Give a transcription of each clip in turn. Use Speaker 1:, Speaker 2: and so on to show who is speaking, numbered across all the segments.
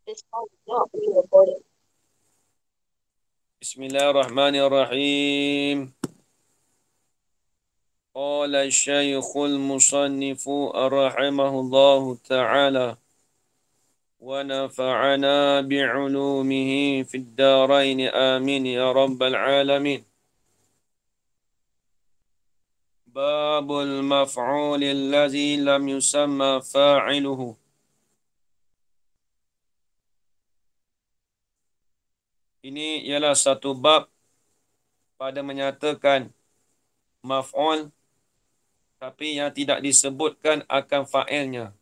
Speaker 1: Bismillahirrahmanirrahim. Qala Syekhul Musannifu rahimahullahu ta'ala wa nafa'ana bi'ulumihi fid darain amin ya rabbal alamin. Babul maf'ul allazi lam yusamma fa'iluhu. Ini ialah satu bab pada menyatakan maf'ul tapi yang tidak disebutkan akan fa'ilnya.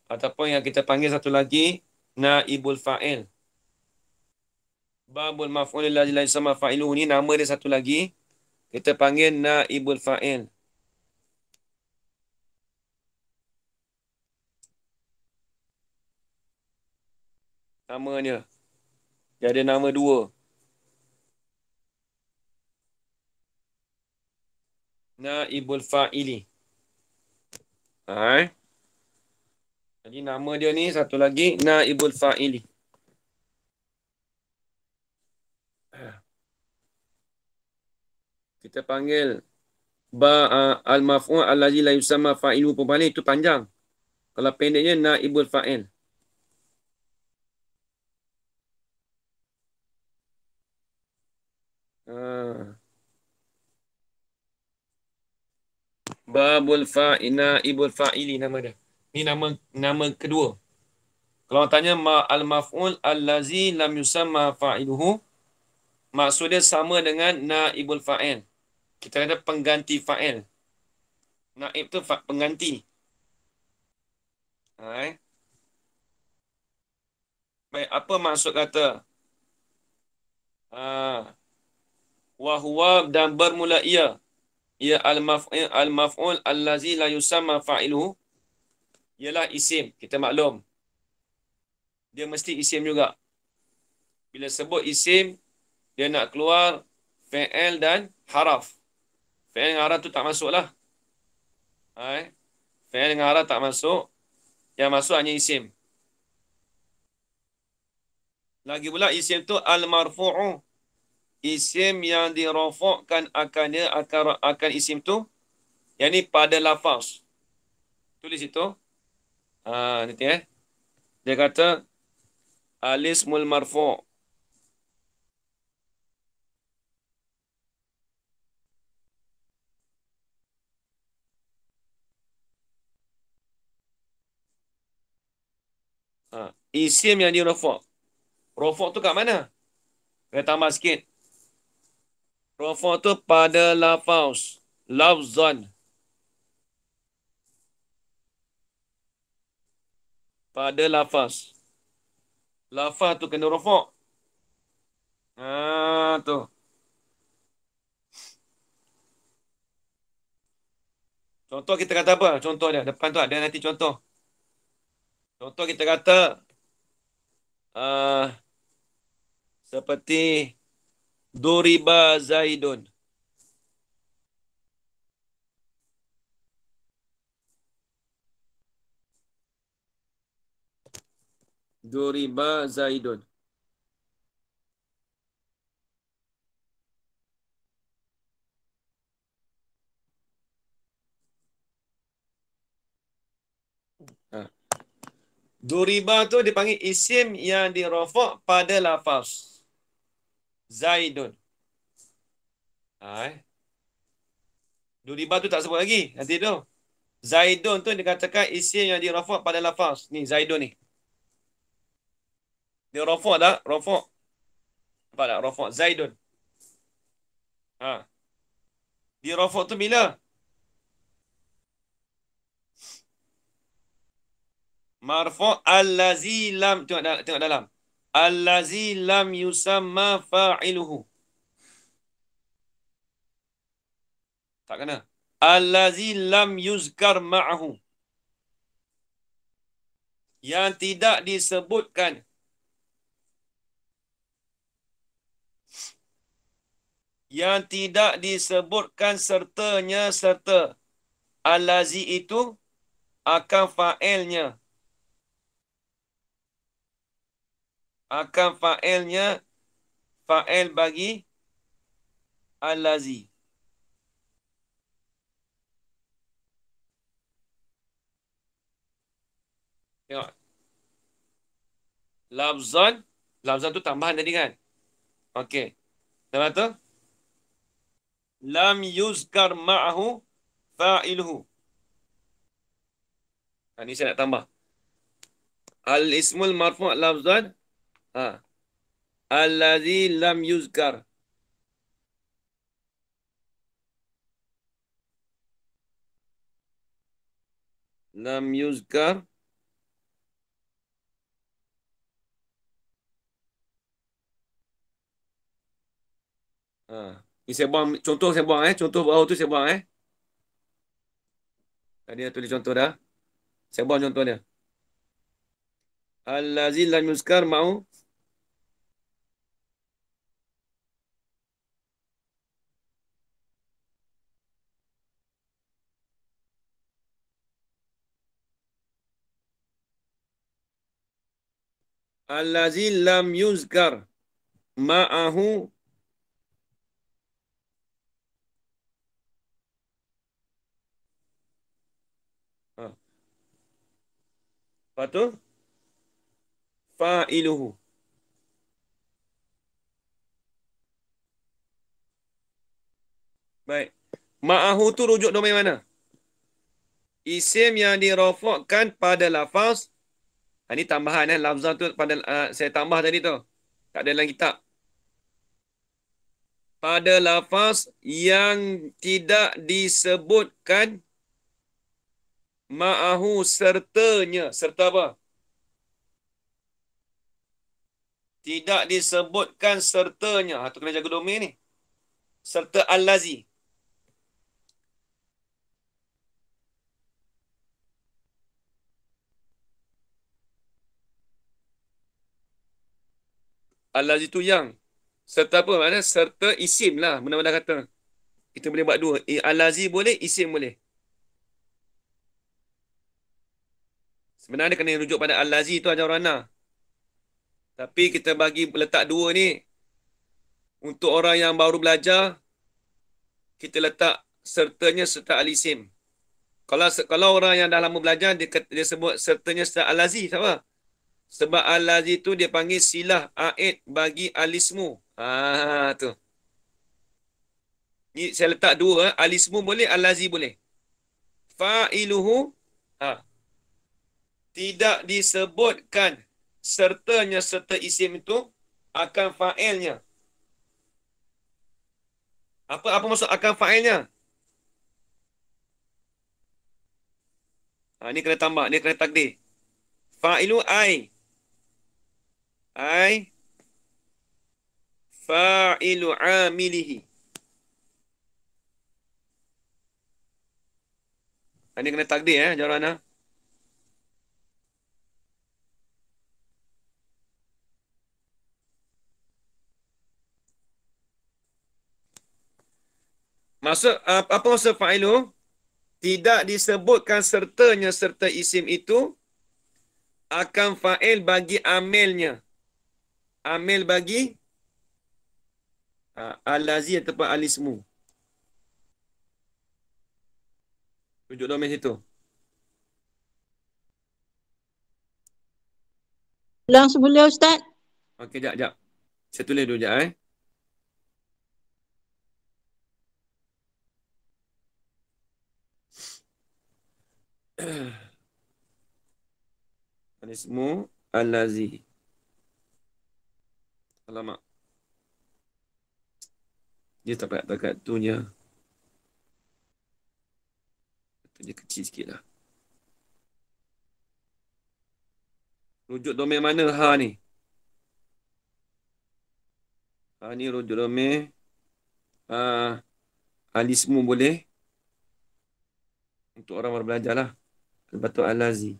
Speaker 1: Ataupun yang kita panggil satu lagi naibul fa'il. Babul maf'ul allazi la yusamma fa'iluhu ni nama dia satu lagi. Kita panggil naibul fa'il. Namanya. Dia ada nama dua. Naibul fa'ili. Jadi nama dia ni satu lagi naibul fa'ili. Kita panggil al-maf'ul allazi la yusamma fa'iluhu pun itu panjang. Kalau pendeknya naibul fa'il. Babul fa'ina ibul fa'ili nama dia. Ni nama kedua. Kalau tanya al-maf'ul allazi lam yusamma fa'iluhu, maksudnya sama dengan naibul fa'il. Kita ada pengganti fa'il. Naib tu pengganti. Baik, apa maksud kata wa huwa dan bermula ia al-maf'ul allazi la yusamma fa'iluhu ialah isim. Kita maklum dia mesti isim juga. Bila sebut isim, dia nak keluar fi'il dan haraf. Fi'il dengan haraf tu tak masuk lah. Fi'il dengan haraf tak masuk. Yang masuk hanya isim. Lagi pula isim tu al-marfu'u. Isim yang dirafa'kan akan isim tu. Yang ni pada lafaz. Tulis itu. Nanti dia kata al-ismul marfu'. Isim yang dirafa'. Rafa' tu kat mana? Kita tambah sikit. Rafa' tu pada lafaz. Lafzan. Pada lafaz. Lafaz tu kena rafa'. Tu. Contoh kita kata apa? Contoh dia. Depan tu ada nanti contoh. Contoh kita kata seperti Duriba Zaidun. Duriba Zaidun. Duriba tu dipanggil isim yang dirafa' pada lafaz Zaidun. Duriba tu tak sebut lagi. Nanti tu. Zaidun tu dikatakan isim yang dirafa' pada lafaz. Ni Zaidun ni. Dia rafa' tak? Rafa'. Nampak tak? Rafa' Zaidun. Dia rafa' tu bila? Marfu' allazi lam. Tengok dalam. Allazi lam yusamma fa'iluhu. Tak kena. Allazi lam yuzkar ma'ahu. Yang tidak disebutkan. Yang tidak disebutkan sertanya serta. Allazi itu akan fa'ilnya. akan fa'ilnya fa'il bagi allazi. Tengok. Lafzan. Lafzan tu tambahan tadi kan? Okey. Lepas tu? Lam yuzkar ma'ahu fa'iluhu. Ini saya nak tambah. Al-ismul marfu' lafzan. Ha. Allazi lam yuzkar. Lam yuzkar. Ha. Ini saya buang. Contoh saya buang. Contoh bawah tu saya buang. Tadi dah tulis contoh dah. Saya buang contoh dia. Allazi lam yuzkar ma'u. Allazi lam yuzkar ma'ahu. Ha. Lepas tu? Fa'iluhu. Baik. Ma'ahu tu rujuk domain mana? Isim yang dirofakkan pada lafaz. Ini tambahan lafzan tu pada saya tambah tadi tu. Tak ada dalam kitab. Pada lafaz yang tidak disebutkan ma'ahu sertanya. Serta apa? Tidak disebutkan sertanya. Tu kena jaga domain ni. Serta allazi. Allazi tu yang. Serta apa? Mana? Serta isim lah. Benda-benda kata. Kita boleh buat dua. Allazi boleh, isim boleh. Sebenarnya kena rujuk pada allazi tu ajar rana. Tapi kita bagi letak dua ni. Untuk orang yang baru belajar, kita letak sertanya serta al-isim. Kalau orang yang dah lama belajar, dia sebut sertanya serta al-lazi. Apa? Sebab al-lazi tu dia panggil silah aid bagi al-ismu. Tu. Ni saya letak dua. Al-ismu boleh, al-lazi boleh. Fa'iluhu. Tidak disebutkan sertanya serta isim itu akan fa'ilnya. Apa maksud akan fa'ilnya? Ni kena tambah. Ni kena takdir. Fa'ilu ai. Ai. Fa'ilu amilihi. Ni kena takdir Jarana. Apa maksud fa'ilu? Tidak disebutkan sertanya serta isim itu akan fa'il bagi amilnya. Amil bagi al-lazi ataupun al-ismu. Rujuk domain situ.
Speaker 2: Ulang semula Ustaz.
Speaker 1: Okey, jap. Saya tulis dulu jap Al-ismu al-lazi. Alamak. Dia tak payah dekat tu je. Dia kecil sikit lah. Rujuk domain mana ni? Ni rujuk domain. Al-ismu boleh. Untuk orang baru belajar lah. Lepas tu al-lazi.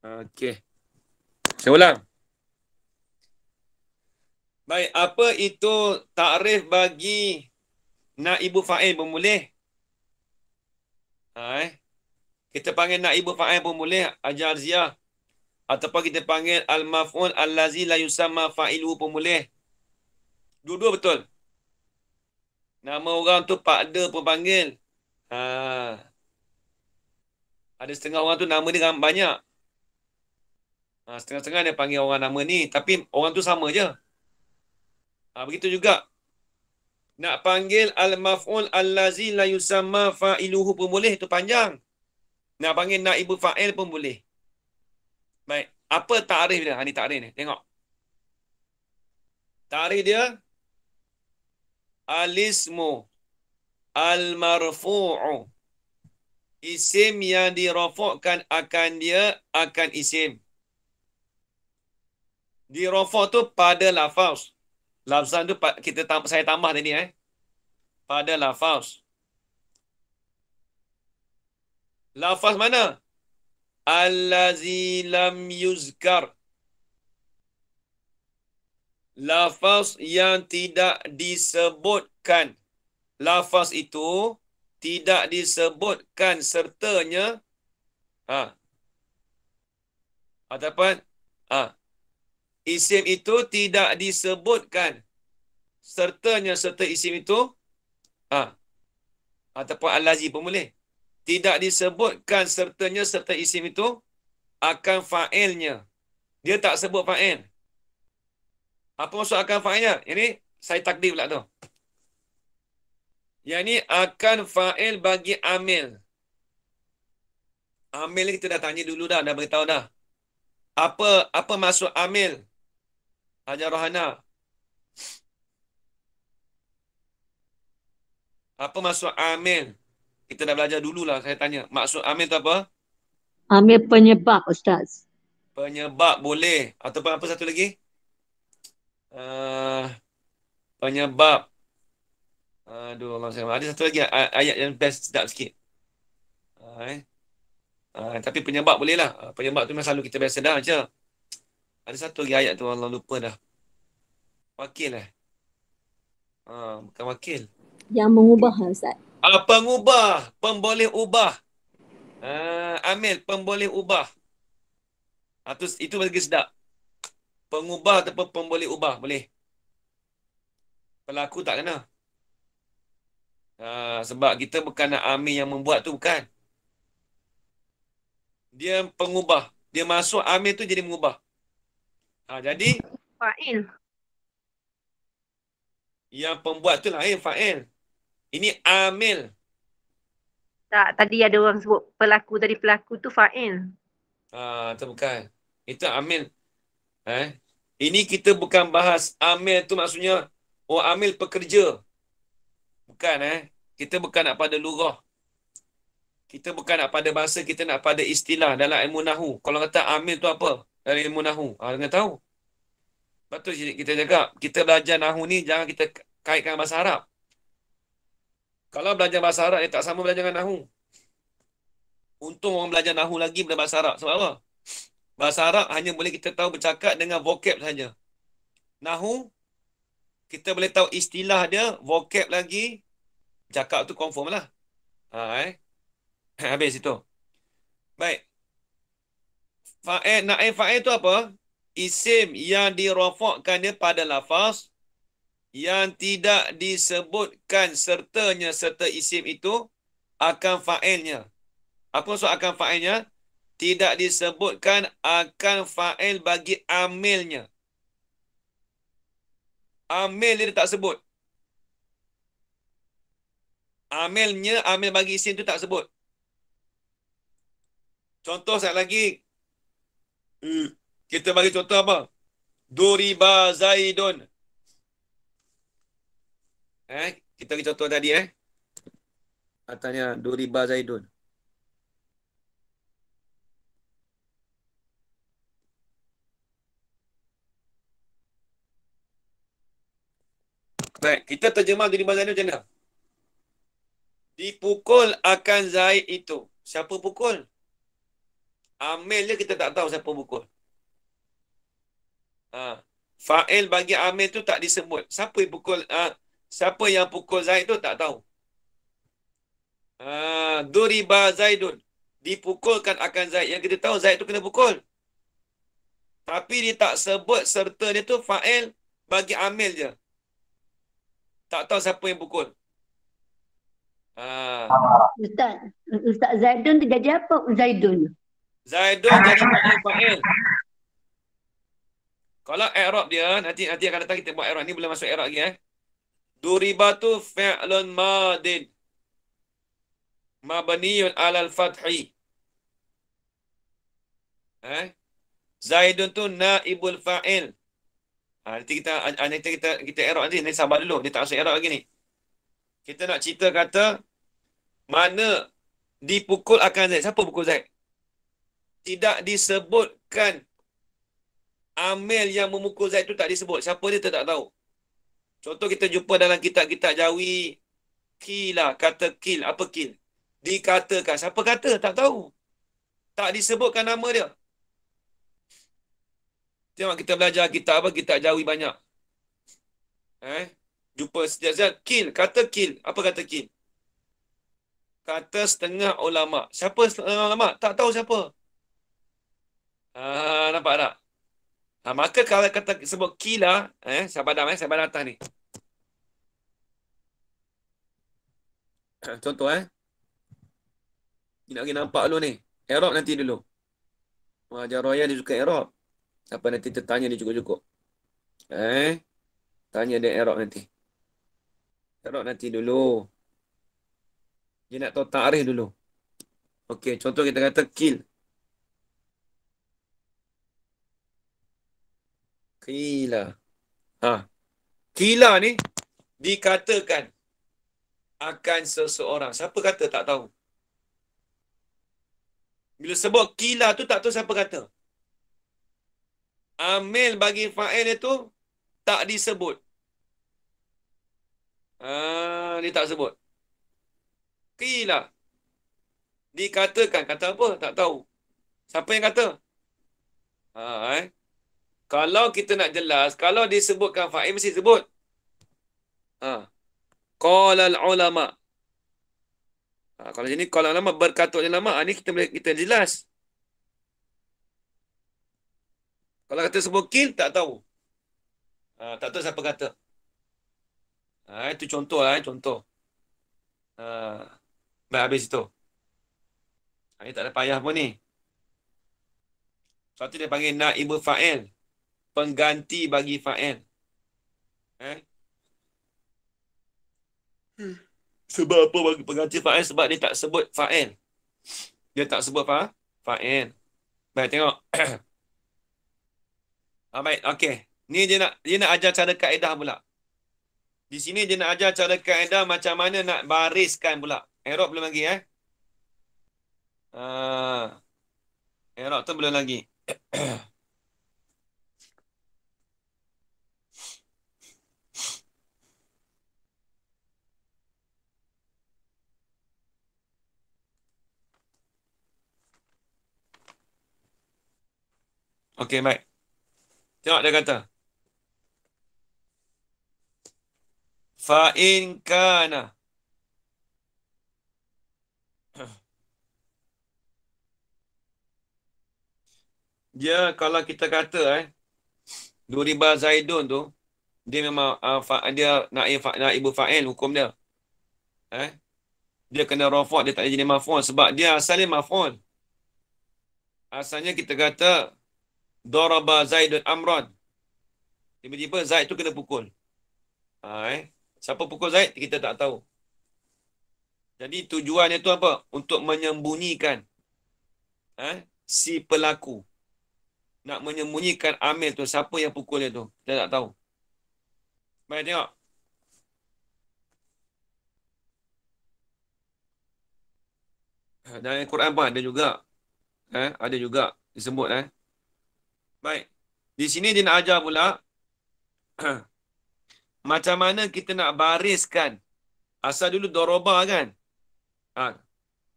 Speaker 1: Okey. Saya ulang. Baik, apa itu takrif bagi naibu fa'il pun boleh? Kita panggil naibu fa'il pun boleh. Ajar Ziyah. Ataupun kita panggil al-maf'ul allazi la yusamma fa'iluhu pun boleh. Dua-dua betul. Nama orang tu Pak De pun panggil. Ha. Ada setengah orang tu nama dia banyak. Setengah-setengah dia panggil orang nama ni. Tapi orang tu sama je. Begitu juga. Nak panggil al-maf'ul allazi la yusamma fa'iluhu pun boleh. Itu panjang. Nak panggil naibul fa'il pun boleh. Baik. Apa ta'rif dia? Ni ta'rif ni. Tengok. Ta'rif dia. Al-ismu al-marfu'u. Isim yang dirafakkan akan dia akan isim. Dirafak tu pada lafaz. Lafazan tu saya tambah tadi pada lafaz. Lafaz mana? Allazi lam yuzkar. Lafaz yang tidak disebutkan. Lafaz itu tidak disebutkan sertanya ataupun isim itu tidak disebutkan sertanya serta isim itu ataupun al-lazi pun boleh. Tidak disebutkan sertanya serta isim itu akan fa'ilnya. Dia tak sebut fa'il. Apa maksud akan fa'ilnya? Ini saya takdir pula tu. Yang ni akan fa'il bagi amil. Amil ni kita dah tanya dulu dah beritahu dah. Apa maksud amil? Hajar Rohana. Apa maksud amil? Kita dah belajar dululah, saya tanya. Maksud amil tu apa?
Speaker 2: Amil penyebab, Ustaz.
Speaker 1: Penyebab boleh. Ataupun apa satu lagi? Penyebab. Aduh, Allah sayang. Ada satu lagi ayat yang best sedap sikit. Tapi penyebab boleh lah. Penyebab tu memang selalu kita biasa dah je. Ada satu lagi ayat tu Allah lupa dah. Wakil bukan wakil.
Speaker 2: Yang mengubah, Ustaz.
Speaker 1: Pengubah. Pemboleh ubah. Amil, pemboleh ubah. Itu lagi sedap. Pengubah ataupun pemboleh ubah. Boleh. Pelaku tak kena. Sebab kita bukan nak amil yang membuat tu, bukan. Dia pengubah. Dia masuk amil tu jadi mengubah. Jadi
Speaker 3: fa'il.
Speaker 1: Yang pembuat tu lain fa'il. Ini amil.
Speaker 3: Tak, tadi ada orang sebut pelaku tadi, pelaku tu fa'il.
Speaker 1: Itu bukan. Itu amil. Ini kita bukan bahas amil tu maksudnya amil pekerja. Bukan Kita bukan nak pada lurah. Kita bukan nak pada bahasa, kita nak pada istilah dalam ilmu nahu. Kalau kata amil tu apa? Dari ilmu nahu. Jangan tahu. Betul kita cakap, kita belajar nahu ni jangan kita kaitkan bahasa Arab. Kalau belajar bahasa Arab, dia tak sama belajar dengan nahu. Untung orang belajar nahu lagi daripada bahasa Arab. Sebab apa? Bahasa Arab hanya boleh kita tahu bercakap dengan vocab saja. Nahu, kita boleh tahu istilah dia, vocab lagi, cakap tu confirm lah. Habis itu. Baik. Naib fa'il tu apa? Isim yang dirafakkan dia pada lafaz yang tidak disebutkan sertanya serta isim itu akan fa'ilnya. Apa maksud akan fa'ilnya? Tidak disebutkan akan fa'il bagi amilnya. Amil dia tak sebut. Amilnya, amil bagi isim tu tak sebut. Contoh sekali lagi. Kita bagi contoh apa? Duriba Zaidun. Kita bagi contoh tadi Katanya Duriba Zaidun. Baik, kita terjemah Duriba Zaidun macam mana? Dipukul akan Zaid itu. Siapa pukul? Amil je kita tak tahu siapa pukul. Fa'il bagi amil tu tak disebut. Siapa yang pukul Zaid tu tak tahu. Duriba Zaidun. Dipukulkan akan Zaid. Yang kita tahu Zaid tu kena pukul. Tapi dia tak sebut serta dia tu fa'il bagi amil je. Tak tahu siapa yang pukul.
Speaker 2: Ustaz, Ustaz Zaidun tu jadi apa Zaidun?
Speaker 1: Zaidun jadi naib fa'il. Kalau i'rab dia, nanti akan datang kita buat i'rab. Ni boleh masuk i'rab lagi. Duriba tu fi'lun madin. Mabniyun alal fathi. Zaidun tu naibul fa'il. Nanti kita i'rab nanti. Nanti sabar dulu. Dia tak masuk i'rab lagi ni. Kita nak cerita kata mana dipukul akan Zaid. Siapa pukul Zaid? Tidak disebutkan amil yang memukul Zaid tu tak disebut. Siapa dia tak tahu. Contoh kita jumpa dalam kitab-kitab Jawi. Kila, kata kil. Apa kil? Dikatakan. Siapa kata? Tak tahu. Tak disebutkan nama dia. Tengok kita belajar kitab apa? Kitab Jawi banyak. Jumpa setiap kil. Kata kil. Apa kata kil? Kata setengah ulama. Siapa setengah ulama? Tak tahu siapa. Nampak tak? Maka kalau kata sebut kila, sahabat atas ni. Contoh, Ni nak pergi nampak dulu ni. I'rab nanti dulu. Hajar Roya dia suka i'rab. Apa nanti tertanya dia cukup-cukup. Tanya dia i'rab nanti. I'rab nanti dulu. Dia nak tahu ta'rif dulu. Okey, contoh kita kata kill. Kila. Kila ni dikatakan akan seseorang. Siapa kata? Tak tahu. Bila sebut kila tu tak tahu siapa kata. Amil bagi fa'il itu tak disebut. Dia tak sebut. Kila. Dikatakan. Kata apa? Tak tahu. Siapa yang kata? Kalau kita nak jelas, kalau disebutkan fa'il mesti sebut. Qala al-ulama. Kalau sini qala ulama berkata ulama, ni kita jelas. Kalau kata sebut kil tak tahu. Tak tahu siapa kata. Itu contoh lah, contoh. Baik, habis itu. Ini tak ada payah pun ni. Satu dia panggil naibul fa'il. Pengganti bagi fa'il. Sebab apa bagi pengganti fa'il? Sebab dia tak sebut fa'il. Dia tak sebut fa'il. Baik, tengok. Baik, okey. Ni dia nak ajar cara kaedah pula. Di sini dia nak ajar cara kaedah macam mana nak bariskan pula. I'rab belum lagi, I'rab tu belum lagi. Okey, baik. Tengok dia kata. Fa'in kana. Dia kalau kita kata Duriba Zaidun tu, dia memang dia naib fa'il hukum dia. Dia kena rafa', dia tak jadi maf'ul sebab dia asalnya maf'ul. Asalnya kita kata daraba Zaidun amran. Tiba-tiba Zaid tu kena pukul. Siapa pukul Zaid kita tak tahu. Jadi tujuannya tu apa? Untuk menyembunyikan si pelaku. Nak menyembunyikan amil tu, siapa yang pukul dia tu. Kita tak tahu. Baik, tengok. Dalam Al-Quran pun ada juga. Ada juga disebut. Baik. Di sini dia nak ajar pula macam mana kita nak bariskan. Asal dulu doroba kan.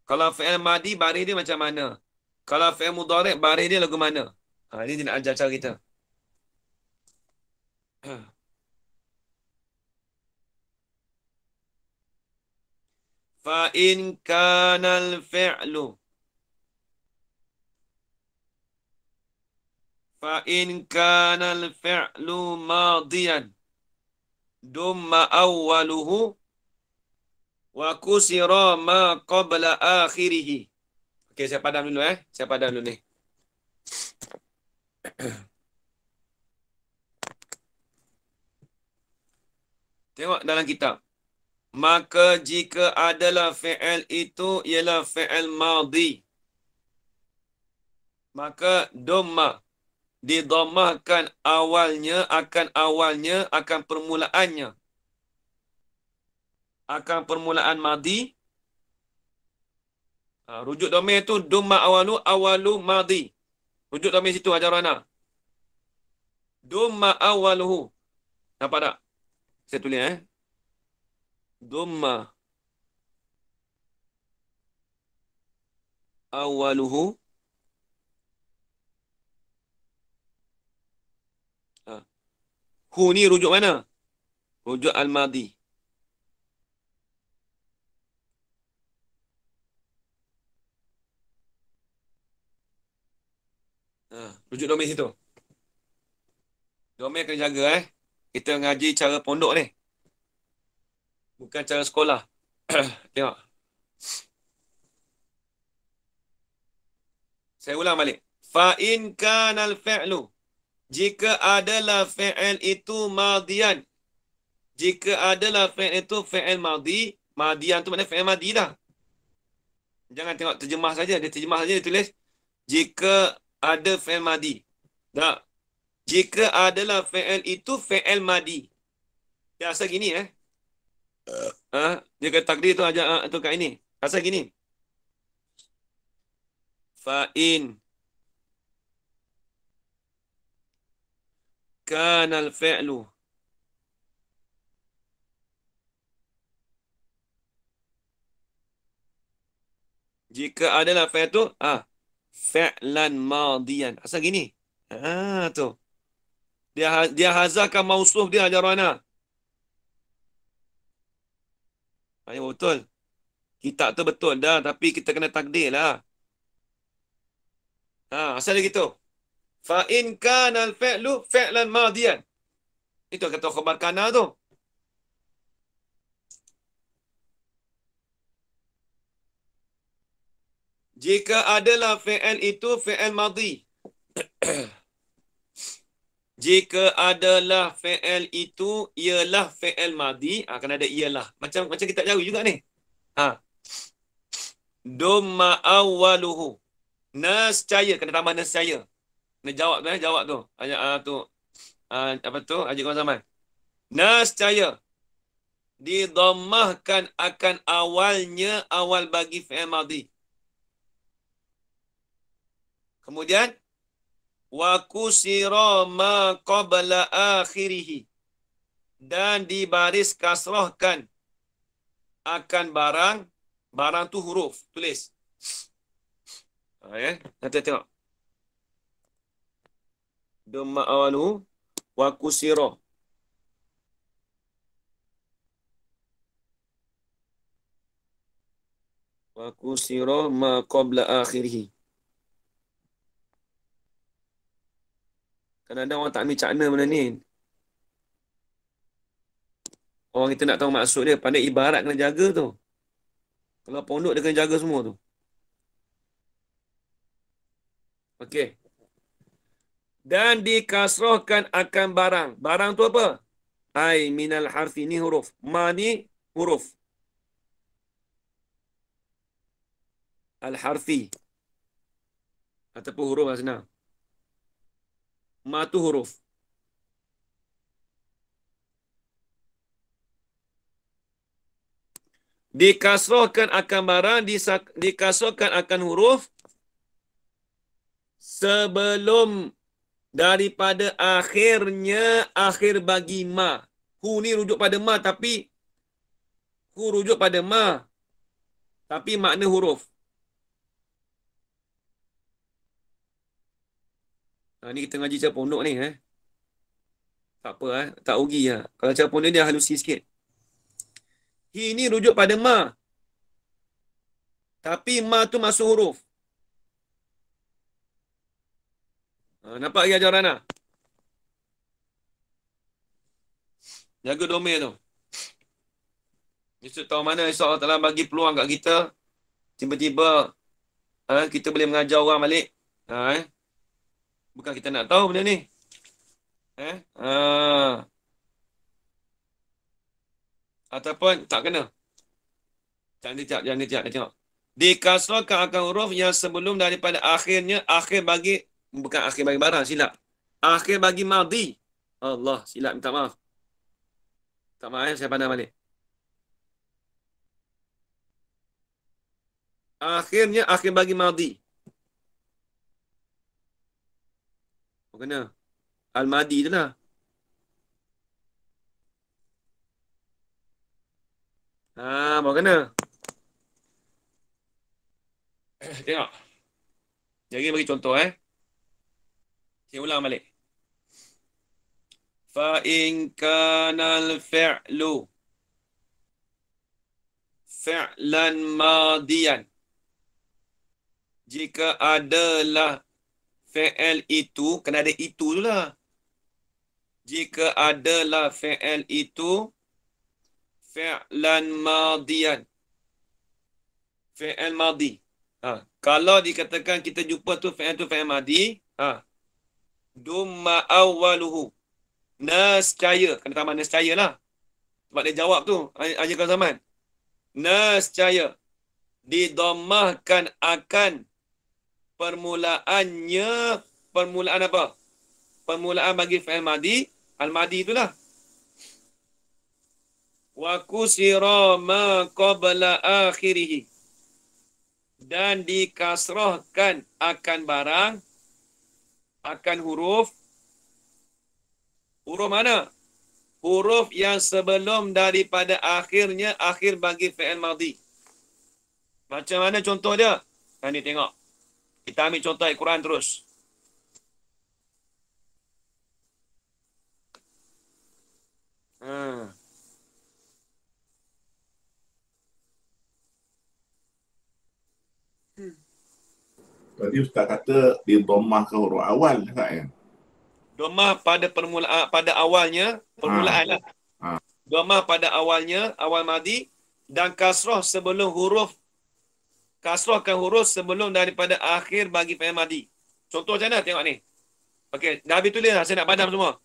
Speaker 1: Kalau fi'il madi baris dia macam mana? Kalau fi'il mudhari' baris dia lagu mana? Ini dia nak ajar cara kita. Fa'in kanal fi'lu fa in kana al-fi'lu madiyan dumma awwaluhu wa kusira ma qabla akhirih. Okey, saya padam dulu Saya padam dulu ni. Tengok dalam kitab. Maka jika adalah fi'il itu ialah fi'il madhi, maka dhamma didammahkan awalnya akan permulaannya. Akan permulaan madhi. Rujuk domain itu dhamma awalu madhi. Rujuk domain situ ajar Rana. Dhamma awaluhu. Nampak tak? Saya tulis Dhamma awaluhu hu ni rujuk mana? Rujuk al-madhi. Rujuk domain situ. Domain kena jaga Kita ngaji cara pondok ni. Bukan cara sekolah. Tengok. Saya ulang balik. Fa in kana al-fi'lu, jika adalah fi'il itu madian. Jika adalah fi'il itu fi'il madhi, madian tu maknanya fi'il madhi dah. Jangan tengok terjemah saja, dia terjemah saja dia tulis jika ada fi'il madhi. Tak. Jika adalah fi'il itu fi'il madhi. Dia asal gini dia kata takdir tu aja tu kat ini. Asal gini. Fa in kana al-fi'lu jika adalah fi'il tu fi'lan madiyan. Asal gini. Tu. Dia hazahkan mausuf dia ajarana. Ya betul. Kitab tu betul dah tapi kita kena takdir lah. Asal dia gitu. Fa in kana al-fi'lu fi'lan madiyan. Itu kata khabar kana tu. Jika adalah fi'il itu fi'il madhi. Jika adalah fi'il itu ialah fi'il madhi, kena ada ialah. Macam kita jauh juga ni. Dhamma awwaluhu. Nescaya, kena tambah nescaya. Kena jawab tu. Tu. Apa tu? Haji Kawan Zaman. Nescaya. Didammahkan akan awal bagi fi'il madhi. Kemudian wa kusira ma qabla akhirih, dan dibaris kasrahkan akan barang tu huruf, tulis. Nanti tengok. Dhamma awalu wa kusira. Wa kusira ma qabla akhirih. Kadang-kadang orang tak ambil cakna benda ni. Orang kita nak tahu maksud dia, pandai ibarat kena jaga tu. Kalau pondok dia kena jaga semua tu. Okey. Dan dikasrahkan akan barang. Barang tu apa? Ai minal harfi, ni huruf. Ma ni huruf. Al-harfi. Ataupun huruf lah senang. Ma tu huruf. Dikasrahkan akan barang, dikasrahkan akan huruf sebelum daripada akhir bagi ma. Hu ni rujuk pada ma tapi makna huruf. Ni kita ngaji cara pondok ni Tak apa tak rugi lah. Kalau cara pondok dia halusi sikit. Hi ni rujuk pada ma. Tapi ma tu masuk huruf. Nampak lagi ajar Rana? Jaga domain tu. Esok tahu mana esok Allah Ta'ala bagi peluang kat kita. Tiba-tiba kita boleh mengajar orang balik. Bukan kita nak tahu benda ni. Ataupun tak kena. Jangan dia tengok. Dikasrahkan akan huruf yang sebelum daripada akhirnya. Akhir bagi, bukan akhir bagi barang, silap. Akhir bagi madhi. Allah, silap, minta maaf. Tak maaf, saya pandang balik. Akhirnya akhir bagi madhi. Oh, kena. Al-Madi tu lah. Baru kena. Tengok. Jadi bagi contoh Saya ulang balik. Fa in kana al-fi'lu fi'lan madiyan. Jika adalah fi'il itu, kena ada itu tu lah. Jika adalah fi'il itu fi'lan madiyan. Fi'il madi. Kalau dikatakan kita jumpa tu fi'il madi, dumma awwaluhu. Nescaya. Kena tambah nescaya lah. Sebab dia jawab tu. Ajarkan zaman. Nescaya. Didammahkan akan permulaannya. Permulaan apa? Permulaan bagi fi'il madi. Al-madi itulah. Wa kusira ma qabla akhirihi. Dan dikasrahkan akan barang. Akan huruf. Huruf mana? Huruf yang sebelum daripada akhirnya. Akhir bagi fi'il madhi. Macam mana contoh dia? Ni tengok. Kita ambil contoh ayat Quran terus.
Speaker 4: Tadi Ustaz kata dia dhammah ke huruf awal tak ya?
Speaker 1: Dhammah pada permulaan, pada awalnya, permulaan lah. Dhammah pada awalnya, awal madhi, dan kasrah sebelum huruf, kasrahkan huruf sebelum daripada akhir bagi fi'il madhi. Contoh macam mana? Tengok ni. Okey, dah habis tulis dah. Saya nak padam semua.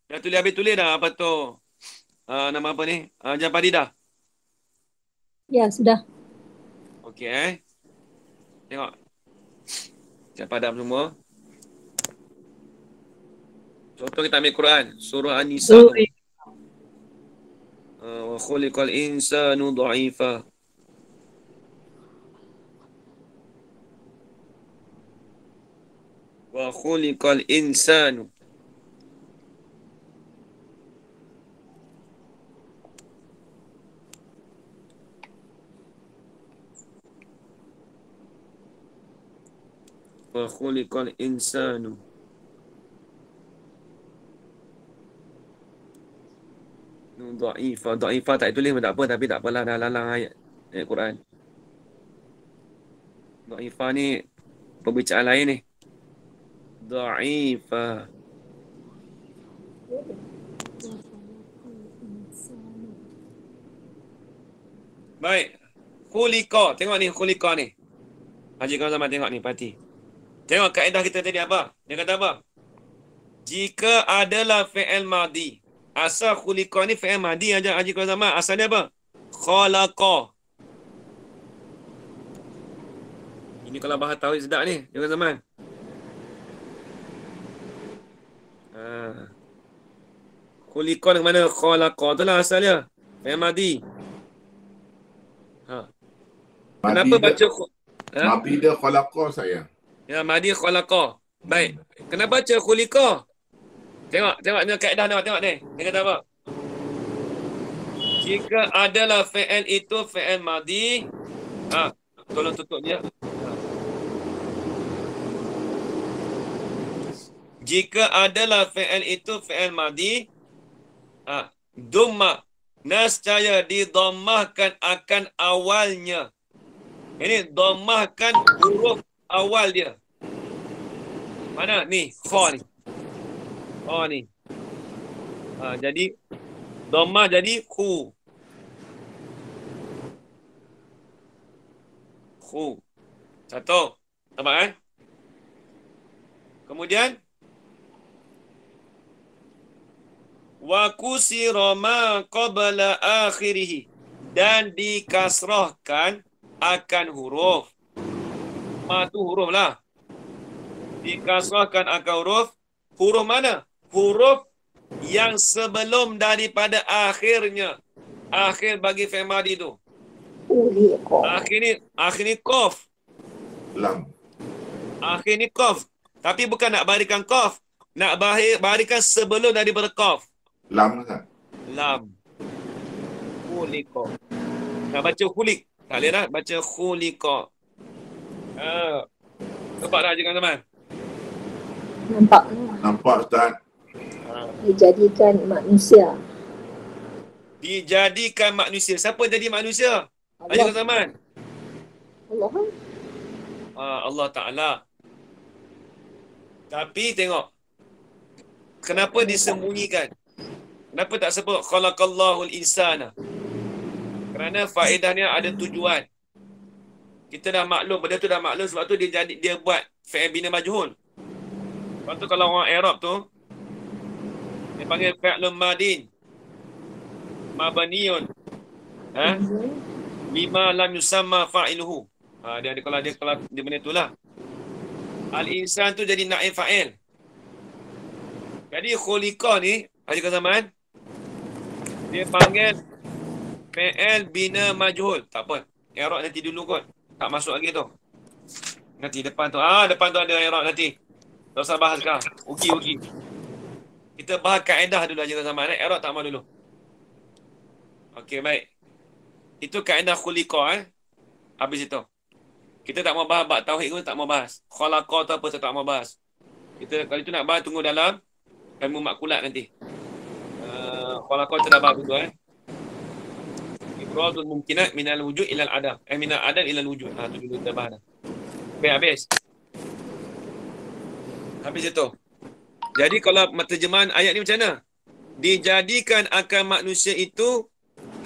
Speaker 1: Dah tulis dah apa tu? Nama apa ni? Jangan padi dah.
Speaker 5: Ya, sudah.
Speaker 1: Okey Tengok. Saya padam semua. Contoh kita ambil Quran. Surah An-Nisa. Wa khuliqal insanu dha'ifa. Wa khuliqal insanu. Wa khuliqal insanu. Dha'ifa tak tulis pun tak apa, tapi tak apalah, dah lalang ayat Quran. Dha'ifa ni perbicaraan lain ni. Dha'ifa. Baik. Khuliqa. Tengok ni khuliqa ni. Haji kawan zaman tengok ni, parti. Tengok kaedah kita tadi apa? Dia kata apa? Jika adalah fi'il madhi. Asal khuliqa ni fi'il madhi aja Haji kawan zaman. Asal dia apa? Khalaqa. Ini kalau bahasa tauhid sedap ni, Haji kawan zaman. Khuliqa ni mana? Khalaqa tu lah asal dia. Fi'il madhi. Kenapa baca
Speaker 4: Madhi dia khalaqa saya.
Speaker 1: Ya, madhi khalaqa. Baik. Kenapa baca khuliqa? Tengok ni kaedah tengok ni. Dia kata apa? Jika adalah fi'il itu fi'il madhi, tolong tutup dia. Jika adalah fi'il itu fi'il madhi, dumma, nescaya didammahkan akan awalnya. Ini dhammahkan huruf awal dia. Mana ni? Kha ni. Oh ni. Jadi dhammah jadi khu. Khu. Satu. Nampak kan? Kemudian wa kusira ma qabla akhirih, dan dikasrahkan akan huruf. Ma tu huruf lah. Dikasrahkan akan huruf. Huruf mana? Huruf yang sebelum daripada akhirnya. Akhir bagi fi'il madi tu. Akhir ni qaf.
Speaker 4: Lam.
Speaker 1: Akhir ni qaf. Tapi bukan nak barikan qaf. Nak barikan sebelum daripada qaf.
Speaker 4: Lam Ustaz.
Speaker 1: Lam. Khuliqa. Nak baca khuliq. Tak boleh nak baca khuliqa. Nampak dah teman-teman?
Speaker 5: Nampak.
Speaker 4: Nampak Ustaz.
Speaker 5: Dijadikan manusia.
Speaker 1: Dijadikan manusia. Siapa jadi manusia? Ayo teman-teman.
Speaker 5: Allah.
Speaker 1: Allah Ta'ala. Tapi tengok. Kenapa disembunyikan? Kenapa tak sebut khalaqallahul insana? Kerana faedahnya ada tujuan. Kita dah maklum, benda tu dah maklum, sebab tu dia buat fi'il bina majhul. Lepas tu kalau orang Arab tu dia panggil fi'lun madin, mabniun, lima lam yusamma fa'iluhu. Dia kalau dia benda itulah. Al-insan tu jadi naib fa'il. Jadi khuliqa ni, aja zaman, dia panggil fi'il bina majhul. Tak apa. I'rab nanti dulu kot. Tak masuk lagi tu. Nanti depan tu. Depan tu ada i'rab nanti. Tak usah bahas sekarang. Ugi. Kita bahas kaedah dulu aja zaman. I'rab tak mahu dulu. Okey, baik. Itu kaedah khuliqa Habis itu. Kita tak mau bahas bab tauhid pun tak mau bahas. Khalaqa tu apa tak mau bahas. Kita kalau itu nak bahas tunggu dalam ilmu makulat nanti. Khalaqa tu dah bahas dulu Ibradul mumkinat minal wujud ilal adam. Minal adam ilal wujud. Tu dulu kita bahas dah. Baik, habis. Habis itu. Jadi kalau terjemahan ayat ni macam mana? Dijadikan akan manusia itu,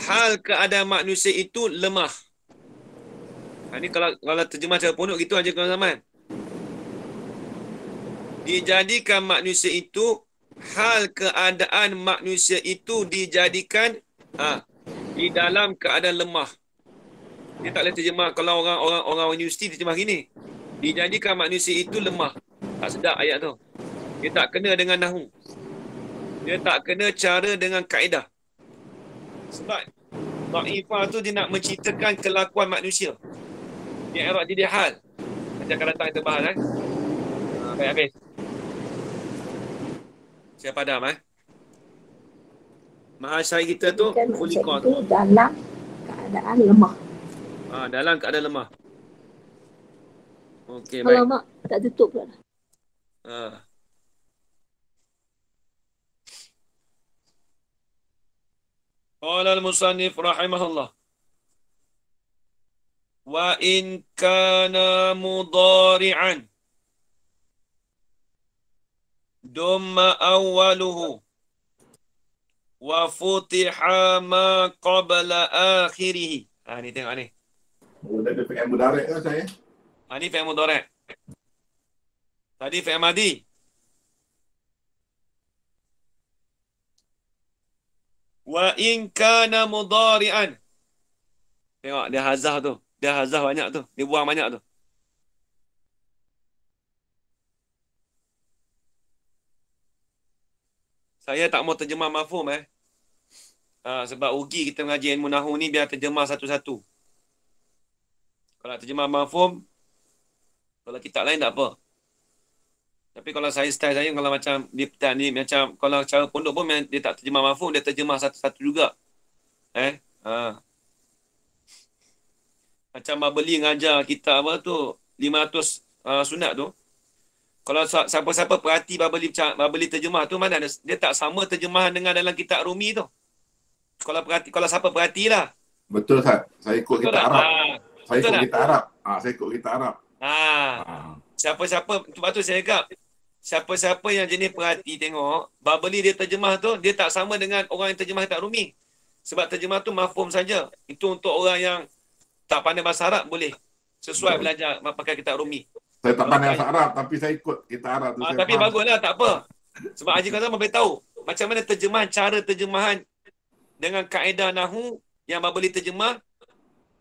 Speaker 1: hal keadaan manusia itu lemah. Ini kalau terjemah cara pondok gitu aja kawan-kawan. Dijadikan manusia itu, hal keadaan manusia itu dijadikan di dalam keadaan lemah. Dia tak boleh terjemah kalau orang universiti terjemah gini. Dijadikan manusia itu lemah. Tak sedap ayat tu. Dia tak kena dengan nahu. Dia tak kena cara dengan kaedah. Sebab Ta'ifah tu dia nak menceritakan kelakuan manusia. Dia i'rab jadi hal. Macam akan datang kita bahas baik, habis. Saya padam Mahasiswa kita tu khuliqa tu
Speaker 5: dalam keadaan lemah.
Speaker 1: Dalam keadaan lemah. Okey, baik.
Speaker 5: Alamak, tak tutup pula.
Speaker 1: Qala al-musannif rahimahullah. Wa in kana mudari'an dumma awwaluhu wa futiha ma qabla akhirih. Ni tengok ni.
Speaker 4: Dah ada fi'il mudhari' kan saya?
Speaker 1: Ni fi'il mudhari'. Tadi fi'il madi. Wa in kana mudari'an. Tengok dia hazah tu. Dia hazah banyak tu. Dia buang banyak tu. Saya tak mau terjemah mafhum sebab rugi kita mengaji ilmu nahwu ni biar terjemah satu-satu. Kalau terjemah mafhum, kalau kitab lain tak apa. Tapi kalau saya style saya kalau macam ni macam kalau cara pondok pun dia tak terjemah mafhum, dia terjemah satu-satu juga. Macam Mabeli ngajar kitab apa tu 500 sunat tu. Kalau siapa-siapa perhati Mabeli terjemah tu, mana dia tak sama terjemahan dengan dalam kitab Rumi tu. Kalau siapa perhatilah.
Speaker 4: Betul Ustaz. Saya ikut kitab Arab. Saya
Speaker 1: Betul
Speaker 4: ikut
Speaker 1: tak?
Speaker 4: kita Arab. Saya ikut kita Arab.
Speaker 1: Siapa-siapa, sebab tu saya cakap, siapa-siapa yang jenis perhati tengok, Babali dia terjemah tu, dia tak sama dengan orang yang terjemah tak Rumi. Sebab terjemah tu mafhum saja. Itu untuk orang yang tak pandai bahasa Arab boleh. Sesuai belajar pakai kitab Rumi.
Speaker 4: Saya tak pandai bahasa Arab, tapi saya ikut kita Arab tu. Saya
Speaker 1: Tapi
Speaker 4: faham.
Speaker 1: baguslah, tak apa. Sebab Haji Kazam beritahu macam mana terjemahan, cara terjemahan dengan kaedah Nahu yang Babali terjemah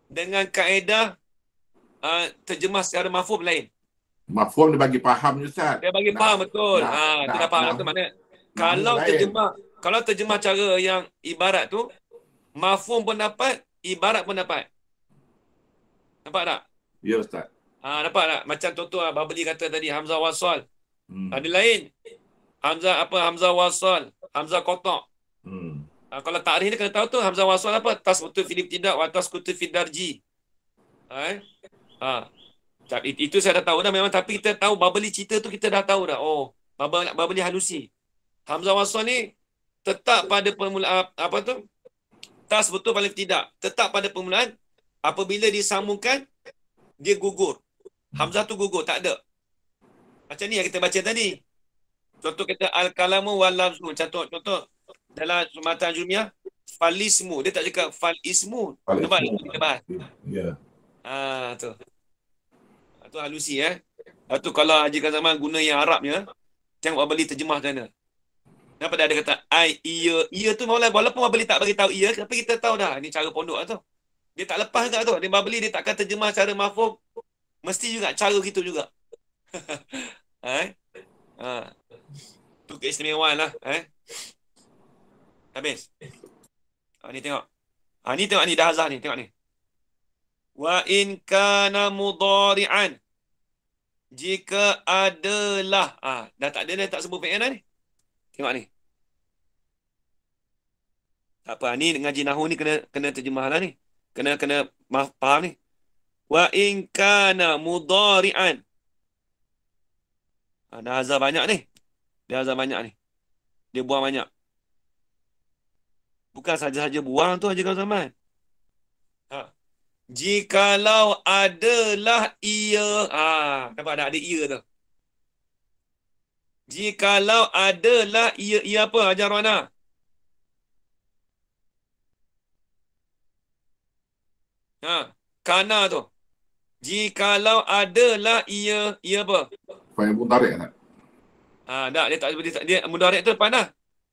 Speaker 1: dengan kaedah terjemah secara mafhum lain.
Speaker 4: Mafhum dia bagi faham je, Ustaz.
Speaker 1: Dia bagi faham betul. Itu dah faham tu maknanya. Kalau terjemah cara yang ibarat tu, mafhum pun dapat, ibarat pun dapat. Nampak tak?
Speaker 4: Ya, Ustaz.
Speaker 1: Nampak tak? Macam contoh Babali kata tadi, Hamzah wasal. Ada lain. Hamzah wasal, Hamzah kotak. Kalau takrif ni kena tahu tu Hamzah wasal apa? Tasbutu fil ibtida' wa tasqutu fil darji. Itu saya dah tahu dah memang, tapi kita tahu Babali cerita tu kita dah tahu dah. Oh, Babali halusi. Hamzah wasal ni tetap pada permulaan apa tu? Tasbutu fil ibtida'. Tetap pada permulaan, apabila disambungkan dia gugur. Hamzah tu gugur, tak ada. Macam ni yang kita baca tadi. Contoh kata al-kalamu wal lafzu. Contoh dalam Matan Jumiyah, falismu. Dia tak cakap falismu. Nampak kita bahas.
Speaker 4: Ya.
Speaker 1: Tu. Tu halusi tu kalau Haji Kazaman guna yang Arabnya, tengok Babali terjemah macam mana. Kenapa dia ada kata ai, ia tu walaupun Babali tak bagi tahu ia, tapi kita tahu dah ni cara pondok tu. Dia tak lepas juga tu. Dia Babali dia takkan terjemah cara mafhum. Mesti juga cara gitu juga. Tu keistimewaan lah. Habis. Ni tengok. Ni tengok ni dah hazah ni. Tengok ni. Wa in kana mudhari'an. Jika adalah. Dah tak ada dah, tak sebut fi'il dah ni. Tengok ni. Tak apa. Ni ngaji Nahu ni kena terjemah lah ni. Kena faham ni. Wa in kana mudhari'an. Dah hazah banyak ni. Dia hazah banyak ni. Dia buang banyak. Bukan saja-saja buang tu Haji Kazaman. Jikalau adalah ia. Nampak tak ada ia tu. Jikalau adalah ia. Ia apa Hajar Rana? Kana tu. Jikalau adalah ia. Ia apa?
Speaker 4: Fa'il mudhari' tak?
Speaker 1: Dia tak sebut dia mudhari' tu depan dah.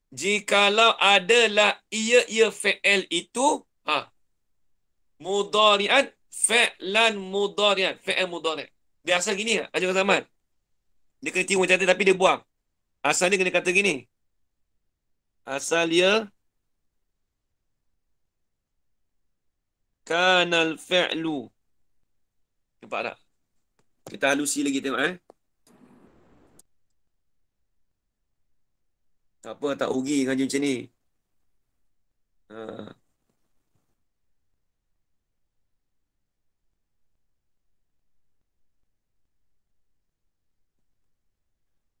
Speaker 1: Jikalau adalah ia fi'il itu mudhari'an fi'lan mudhari'an fi'il mudhari'. Dia asal gini Haji Zaman. Dia kena tiru macam tu tapi dia buang. Asal dia kena kata gini. Asal dia kanal fi'lu. Nampak tak? Kita halusi lagi tengok Tak apa, tak rugi ngaji macam ni.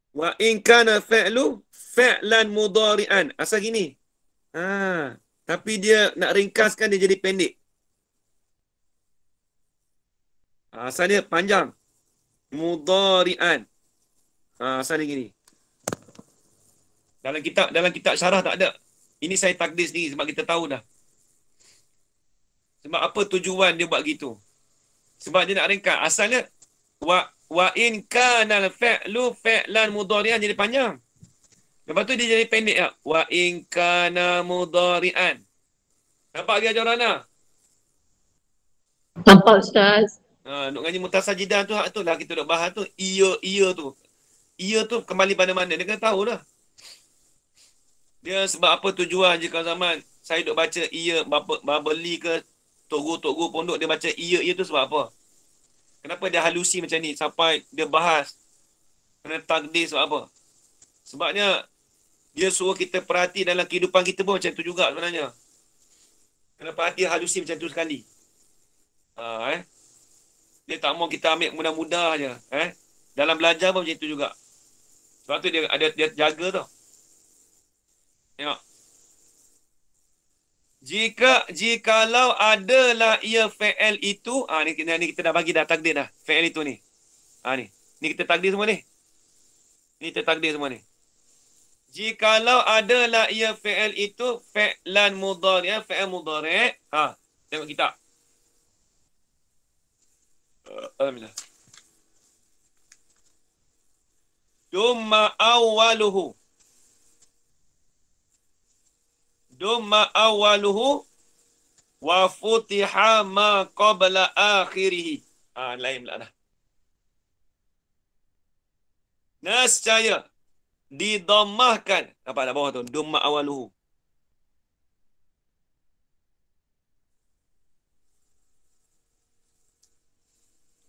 Speaker 1: Wa in kana fi'lu fi'lan mudhari'an. Asal gini. Tapi dia nak ringkaskan dia jadi pendek. Asal dia panjang. Mudhari'an. Asal dia gini. Dalam kitab syarah tak ada. Ini saya takdir sendiri sebab kita tahu dah. Sebab apa tujuan dia buat gitu? Sebab dia nak ringkas. Asalnya wa in kana al-fi'lu fi'lan mudhari'an jadi panjang. Lepas tu dia jadi pendek tak? Wa in kana mudhari'an. Nampak lagi ajaran Rana?
Speaker 5: Nampak Ustaz.
Speaker 1: Nak ngaji mutasajidah tu hak tu lah kita duk bahas tu. Ia tu. Ia tu kembali pada mana? Dia kena tahu dah. Dia sebab apa tujuan je kalau zaman saya duk baca ia Babali ke Togu pondok dia baca ia tu sebab apa? Kenapa dia halusi macam ni sampai dia bahas kena takdir sebab apa? Sebabnya dia suruh kita perhati dalam kehidupan kita pun macam tu juga sebenarnya. Kena perhati halusi macam tu sekali. Dia tak mau kita ambil mudah-mudah je. Dalam belajar pun macam tu juga. Sebab tu dia jaga tau. Tengok. Jikalau adalah ia fi'il itu, ni kita dah bagi dah takdir dah. Fi'il itu ni. Ni. Ni kita takdir semua ni. Ni kita takdir semua ni. Jikalau adalah ia fi'il itu fi'lan mudhari', fi'il mudhari'. Tengok kita. Alhamdulillah. Dumma awwaluhu wa futiha ma qabla akhirih. Lain pula dah. Nescaya didammahkan. Apa dah bawah tu? Dumma awaluhu.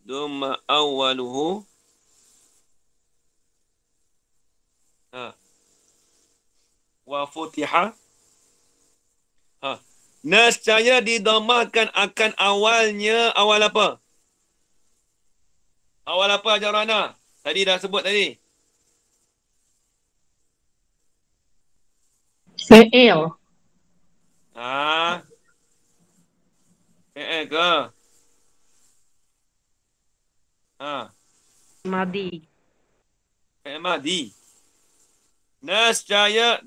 Speaker 1: Dumma awaluhu. Wa futiha. Nescaya didammahkan akan awalnya. Awal apa? Awal apa Hajar Rana? Tadi dah sebut tadi.
Speaker 6: Fi'il.
Speaker 1: Fi'il ke?
Speaker 3: Madi.
Speaker 1: Fi'il madi. Nescaya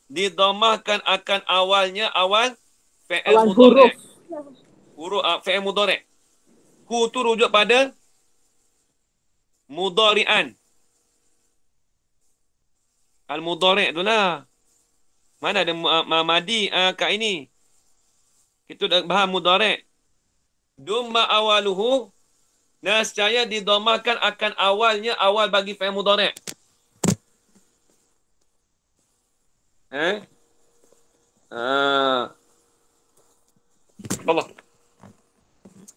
Speaker 1: didammahkan akan awalnya awal fi'il
Speaker 5: Awal
Speaker 1: mudhari'.
Speaker 5: huruf.
Speaker 1: Huruf fi'il mudhari'. Hu tu rujuk pada mudhari'an. Al-mudhari' tu lah. Mana ada madi kat ini? Kita dah faham mudhari'. Dumma awaluhu. Nescaya didammahkan akan awalnya awal bagi fi'il mudhari'. Allah.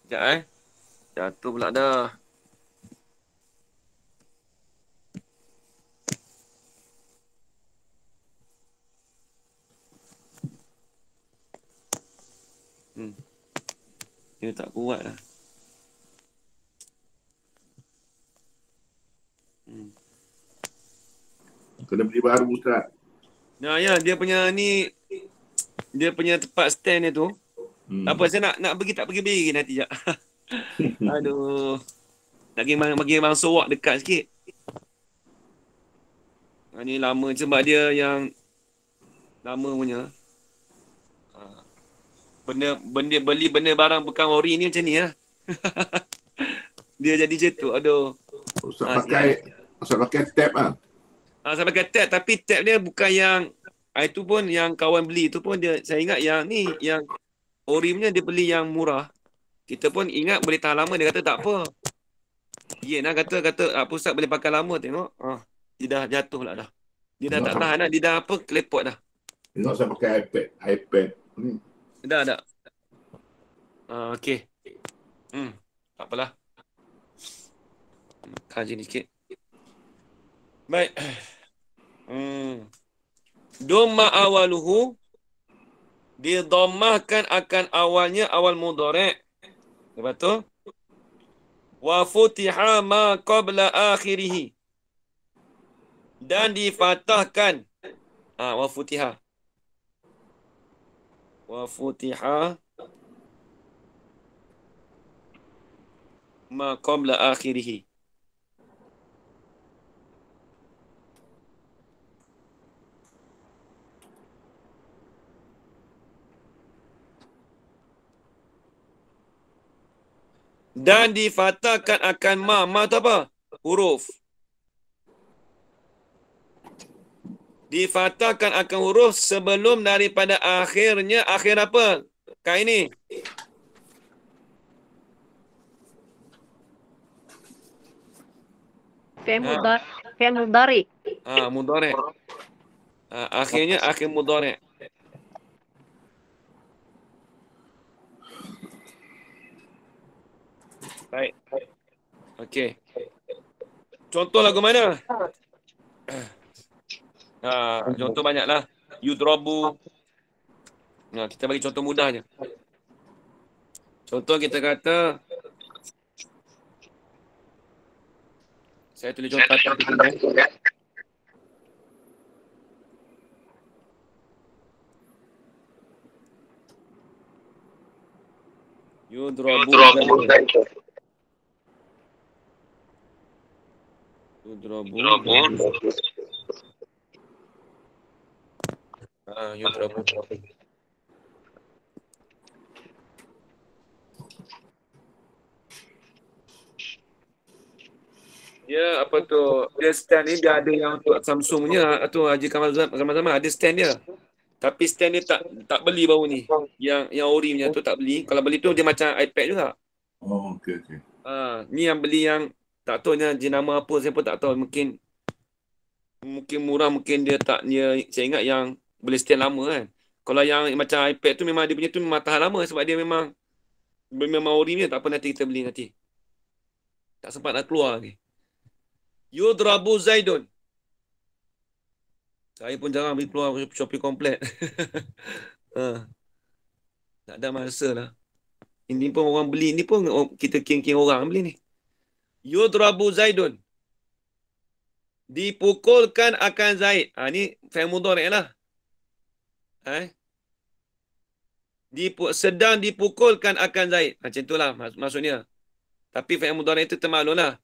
Speaker 1: Sekejap Jatuh pula dah. Dia tak kuat dah.
Speaker 4: Kena beli baru Ustaz.
Speaker 1: Dia punya ni, dia punya tempat stand dia tu. Tak apa, saya nak pergi tak pergi beri nanti jap. Aduh. Nak bagi bang sowak dekat sikit. Ni lama sebab dia yang lama punya. Beli benda barang bukan ori ni macam ni lah. Dia jadi macam tu. Aduh.
Speaker 4: Ustaz pakai tab ah.
Speaker 1: Saya pakai tab, tapi tab dia bukan yang itu pun yang kawan beli tu pun dia, saya ingat yang ni yang ori punya dia beli yang murah. Kita pun ingat boleh tahan lama, dia kata tak apa. Dia nak kata apa Ustaz boleh pakai lama, tengok. Dia dah jatuh lah dah. Dia dah tak tahan dah, dia dah kelepot dah.
Speaker 4: Tengok saya pakai iPad.
Speaker 1: Dah. Okey. Tak apalah. Kaji ni sikit. Baik. Dumma awaluhu. Didammahkan akan awalnya awal mudhari'. Lepas tu. Wa futiha ma qabla akhirih. Dan difatahkan. Wa futiha. Wa futiha ma qabla akhirih. Dan difatahkan akan ma tu apa? Huruf. Difatahkan akan huruf sebelum daripada akhirnya. Akhir apa? Kat ini.
Speaker 3: Fi'il mudhari'.
Speaker 1: Mudhari'. Akhirnya akhir mudhari'. Baik. Okey. Contoh lagu mana? Contoh banyaklah. Yudrabu. Kita bagi contoh mudahnya. Contoh kita kata, saya tulis contoh atas. Yudrabu yudrabu. Dia apa tu? Dia stand ni dia ada yang untuk Samsung punya atau Haji Kamal Zaman ada stand dia. Tapi stand dia tak beli baru ni. Yang ori punya tu tak beli. Kalau beli tu dia macam iPad juga.
Speaker 4: Oh, okey.
Speaker 1: Ni yang beli yang tak tahu jenama apa, saya pun tak tahu. Mungkin murah, mungkin dia saya ingat yang boleh stand lama kan. Kalau yang macam iPad tu memang dia punya tu memang tahan lama sebab dia memang ori ni. Tak apa, nanti kita beli nanti. Tak sempat nak keluar lagi. Yudrabu Zaidun. Saya pun jarang pergi keluar shopping komplek. Tak ada masa lah. Ini pun orang beli. Ini pun kita king orang beli ni. Yudrabu Zaidun. Dipukulkan akan Zaid. Ni fi'il mudhari' lah. Sedang dipukulkan akan Zaid. Macam itulah maksudnya. Tapi fi'il mudhari' itu termaklum lah.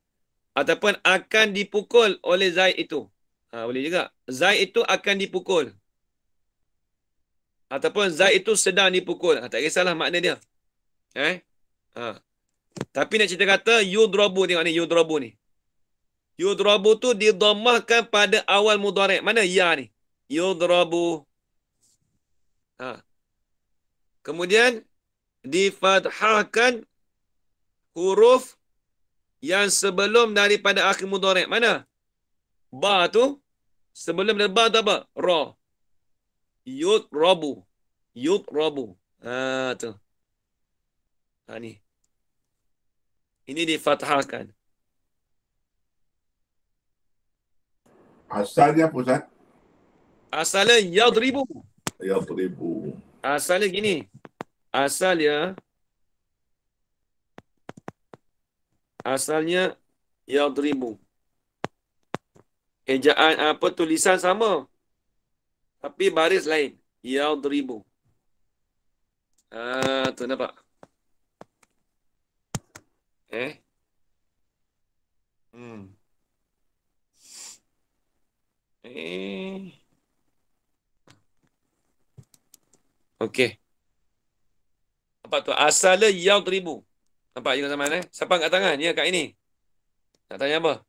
Speaker 1: Ataupun akan dipukul oleh Zaid itu. Boleh juga. Zaid itu akan dipukul. Ataupun Zaid itu sedang dipukul. Tak kisahlah makna dia. Tapi nak cerita kata yudrabu, tengok ni yudrabu ni. Yudrabu tu didammahkan pada awal mudhari'. Mana ya ni? Yudrabu. Kemudian difathahkan huruf yang sebelum daripada akhir mudhari'. Mana? Ba tu sebelum dari ba tu apa? Ra. Yudrabu. Yudrabu. Tu. Ni. Ini difathahkan.
Speaker 4: Asalnya apa, Ustaz?
Speaker 1: Asalnya yadribu.
Speaker 4: Yadribu.
Speaker 1: Asalnya gini. Asalnya yadribu. Ejaan tulisan sama. Tapi baris lain. Yadribu. Tu nampak. Okey. Apa tu? Asalnya yadribu. Nampak juga sama Siapa angkat tangan? Ya, kat ini. Nak tanya apa?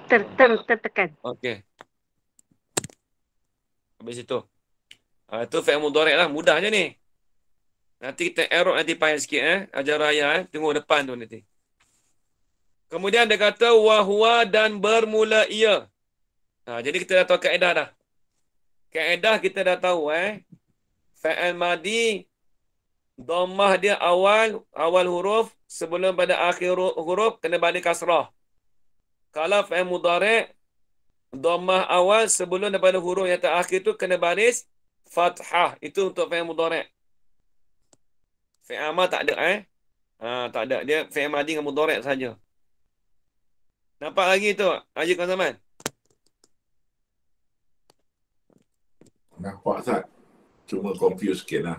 Speaker 3: Tertekan.
Speaker 1: Okey. Habis itu. Itu fi'il mudhari' lah. Mudah je ni. Nanti kita error nanti payah sikit. Ajar raya. Tengok depan tu nanti. Kemudian dia kata wahwa dan bermula ia. Jadi kita dah tahu kaedah dah. Kaedah kita dah tahu. Fi'il madi. Dhammah dia awal huruf. Sebelum pada akhir huruf kena balik kasrah. Kalau fi'il mudhari' dhammah awal sebelum daripada huruf yang terakhir tu kena baris fathah. Itu untuk fi'il mudhari'. Fi'il amar tak ada tak ada. Dia fi'il madi dengan mudhari' saja. Nampak lagi tu Haji Qasaman?
Speaker 4: Nampak, Ustaz. Cuma confuse sikit lah.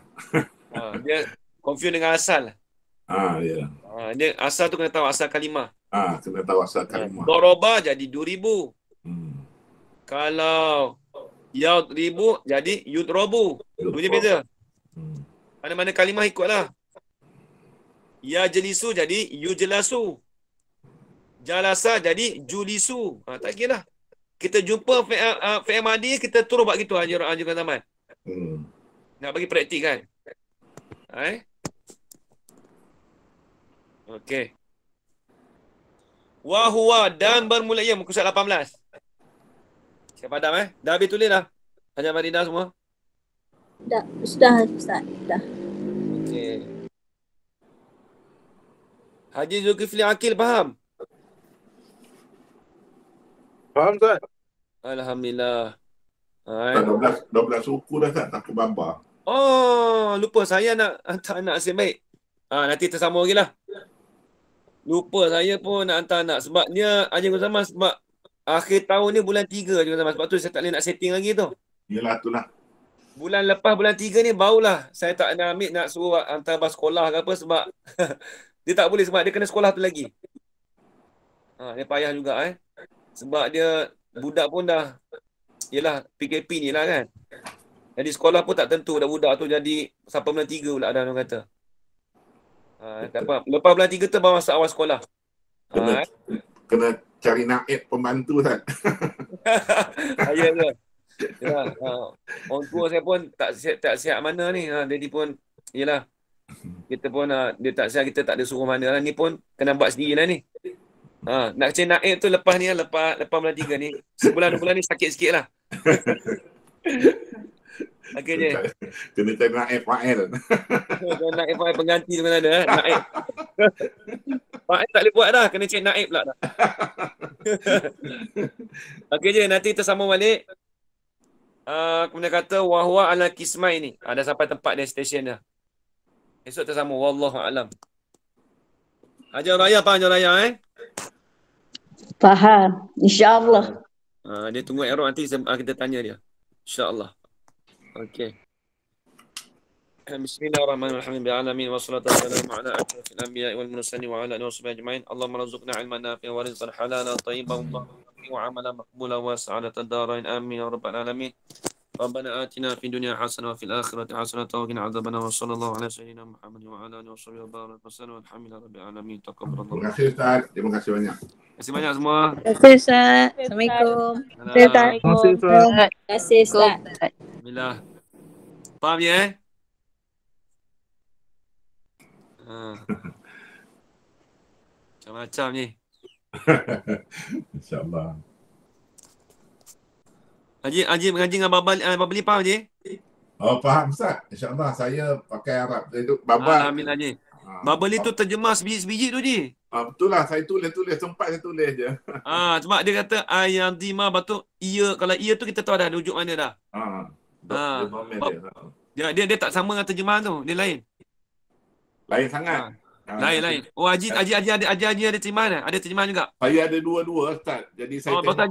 Speaker 1: Dia confuse dengan asal.
Speaker 4: Ya.
Speaker 1: Dia asal tu kena tahu asal kalimah.
Speaker 4: Kena tahu asal kalimah.
Speaker 1: Doroba jadi 2,000. Kalau yadribu jadi yudrabu. Dua beza. Mana-mana kalimah ikutlah. Ya jelisu jadi yujlasu. Jalasa jadi julisu. Tak kira lah. Kita jumpa fi'il madi, kita terus buat gitu Haji Qasaman. Nak bagi praktik kan? Okey. Wa huwa dan bermula ia muka surat 18. Siapa padam Dah habis tulis dah. Haji Maridah semua?
Speaker 5: Sudah Ustaz. Dah.
Speaker 1: Okey. Haji Zulkifli Akil faham?
Speaker 6: Faham, Ustaz?
Speaker 1: Alhamdulillah.
Speaker 4: 12 suku dah, Ustaz. Tak kebabar.
Speaker 1: Lupa saya nak hantar anak nasib baik. Nanti tersambung lagi lah. Lupa saya pun nak hantar anak. Sebabnya Haji Qasaman sebab akhir tahun ni bulan 3 Haji Qasaman. Sebab tu saya tak boleh nak setting lagi tu.
Speaker 4: Yelah, itulah.
Speaker 1: Bulan lepas bulan 3 ni barulah saya tak nak ambil, nak suruh hantar bas sekolah ke apa sebab dia tak boleh sebab dia kena sekolah tu lagi. Dia payah juga sebab dia budak pun dah yelah PKP ni lah kan. Jadi sekolah pun tak tentu dah budak tu jadi sampai bulan 3 pula dah orang kata. Tak apa. Lepas bulan 3 tu baru masuk awal sekolah.
Speaker 4: Kena cari naib pembantu kan.
Speaker 1: Ya. Yalah, orang tua saya pun tak siap mana ni. Jadi pun yelah. Kita pun dia tak siap, kita tak ada suruh mana lah. Ni pun kena buat sendiri lah ni. Nak cari naib tu lepas ni lah, lepas bulan 3 ni. Sebulan 2 bulan ni sakit sikit lah. Okey je.
Speaker 4: Kena cari naib fa'il.
Speaker 1: Naib fa'il pengganti tu kan ada. Naib. Fa'il tak boleh buat dah. Kena cari naib pula dah. Okey je, nanti kita sambung balik. Kemudian kata wahwa ala kismai ni. Dah sampai tempat destination dah. Esok kita sambung. Wallahu a'lam. Ajar raya apa ajar raya
Speaker 2: Faham. InsyaAllah.
Speaker 1: Dia tunggu error nanti kita tanya dia. InsyaAllah. Okey. Bismillahirrahmanirrahim. Bi'alamin wa salatu wassalamu ala asyrafil anbiya'i wal mursalin wa ala alihi washabihi ajma'in. Allahumma rzuqna 'ilman nafi'an wa rizqan halalan tayyiban wa amalan maqbulan wa sa'adatan darain. Amin ya rabbal alamin. ربنا آتنا في الدنيا حسنة وفي الآخرة حسنة وقنا عذاب النار وصلى الله على سيدنا محمد وعلى آله وصحبه وبارك وسلم والحمد لله رب العالمين. تقبل الله.
Speaker 4: Terima kasih Ustaz. Terima kasih banyak.
Speaker 1: Terima kasih banyak semua.
Speaker 5: Terima kasih Ustaz. Assalamualaikum. Terima kasih Ustaz.
Speaker 1: Alhamdulillah. Faham ya? Macam-macam ni.
Speaker 4: InsyaAllah.
Speaker 1: Haji mengaji dengan Babali faham Haji?
Speaker 4: Oh, faham Ustaz. InsyaAllah saya pakai Arab. Itu Babal.
Speaker 1: Alhamdulillah Haji. Babali tu terjemah sebiji-sebiji tu Haji.
Speaker 4: Betul lah. Saya tulis. Sempat saya tulis je.
Speaker 1: Sebab dia kata ayam dima batu ia. Kalau ia tu kita tahu dah rujuk mana dah. Dia tak sama dengan terjemahan tu. Dia lain.
Speaker 4: Lain sangat.
Speaker 1: Lain. Oh Haji ada terjemahan dah? Ada terjemahan juga?
Speaker 4: Saya ada dua-dua Ustaz. Jadi saya
Speaker 1: betul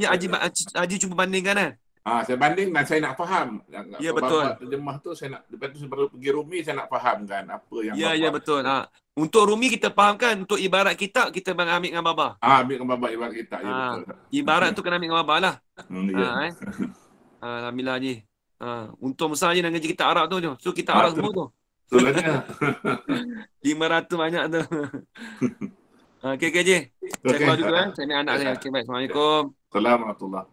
Speaker 1: Haji cuba bandingkan kan?
Speaker 4: Saya banding dan saya nak faham.
Speaker 1: Ya betul.
Speaker 4: Terjemah tu saya nak, lepas tu saya baru pergi Rumi, saya nak fahamkan apa yang
Speaker 1: Ya betul. Untuk Rumi kita fahamkan, untuk ibarat kitab kita ambil dengan Baba.
Speaker 4: Ambil dengan Baba ibarat kitab. Ya betul.
Speaker 1: Ibarat tu kena ambil dengan Baba lah.
Speaker 4: Ya.
Speaker 1: Alhamdulillah Haji. Untung besar je nak ngaji kitab Arab tu. So kitab Arab semua tu.
Speaker 4: Betulnya.
Speaker 1: 500 banyak tu. Okey Haji. Saya keluar dulu Saya ambil anak saya. Okey baik. Assalamualaikum.
Speaker 4: Assalamualaikum.